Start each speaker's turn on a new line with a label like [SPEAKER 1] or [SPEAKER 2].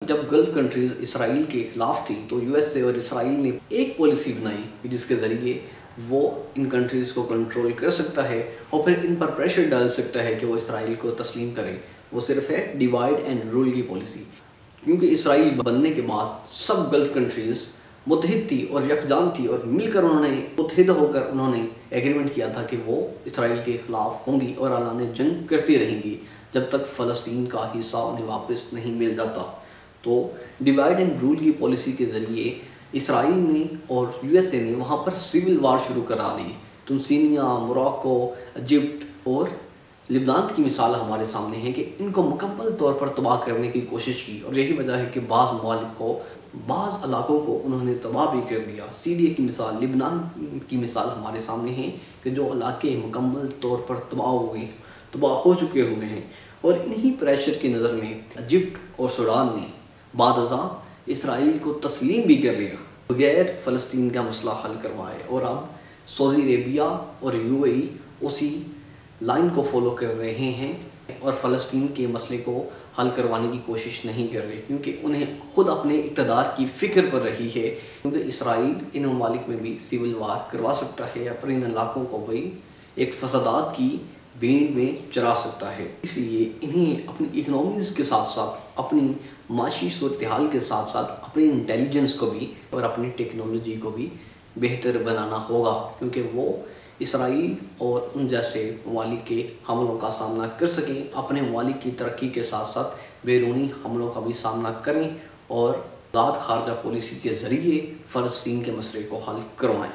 [SPEAKER 1] जब gulf countries Israel के ख़िलाफ़ थी तो यूएसए और इसराइल ने एक पॉलिसी बनाई जिसके ज़रिए वो इन कंट्रीज़ को कंट्रोल कर सकता है और फिर इन पर प्रेशर डाल सकता है कि वो इसराइल को तस्लीम करें। वो सिर्फ है डिवाइड एंड रूल की पॉलिसी। क्योंकि इसराइल बनने के बाद सब गल्फ कंट्रीज़ मुत्तहिद थी और यकजान थी और मिलकर उन्होंने मुत्तहिद होकर उन्होंने एग्रीमेंट किया था कि वो इसराइल के ख़िलाफ़ होंगी और आलाने जंग करती रहेंगी जब तक फ़लस्तीन का हिस्सा उन्हें वापस नहीं मिल जाता। तो डिवाइड एंड रूल की पॉलिसी के ज़रिए इसराइल ने और यूएसए ने वहाँ पर सिविल वार शुरू करा दी। तुनिसिया, मोरक्को, इजिप्ट और लिबनान की मिसाल हमारे सामने है कि इनको मुकम्मल तौर पर तबाह करने की कोशिश की और यही वजह है कि बाज़ ममालिक को, बाज़ इलाकों को उन्होंने तबाह भी कर दिया। सीरिया की मिसाल, लिबनान की मिसाल हमारे सामने है कि जो इलाके मुकम्मल तौर पर तबाह हो चुके हुए हैं। और इन्हीं प्रेशर की नज़र में इजिप्ट और सूडान ने बादज़ा इसराइल को तस्लीम भी कर लिया बगैर फ़लस्तीन का मसला हल करवाए। और अब सऊदी अरेबिया और यूएई उसी लाइन को फॉलो कर रहे हैं और फ़लस्तीन के मसले को हल करवाने की कोशिश नहीं कर रहे, क्योंकि उन्हें खुद अपने इक़्तिदार की फ़िक्र पर रही है। क्योंकि इसराइल इन ममालिक में भी सिविल वार करवा सकता है और इन इलाकों को भी एक फसादात की भीड़ में चरा सकता है। इसलिए इन्हें अपनी इकनॉमीज़ के साथ साथ, अपनी माशी सूरत हाल के साथ साथ अपनी इंटेलिजेंस को भी और अपनी टेक्नोलॉजी को भी बेहतर बनाना होगा, क्योंकि वो इसराइल और उन जैसे ममालिक के हमलों का सामना कर सकें, अपने ममालिक की तरक्की के साथ साथ बैरूनी हमलों का भी सामना करें और आज़ाद खारजा पॉलिसी के ज़रिए फ़लस्तीन के मसले को हल करवाएँ।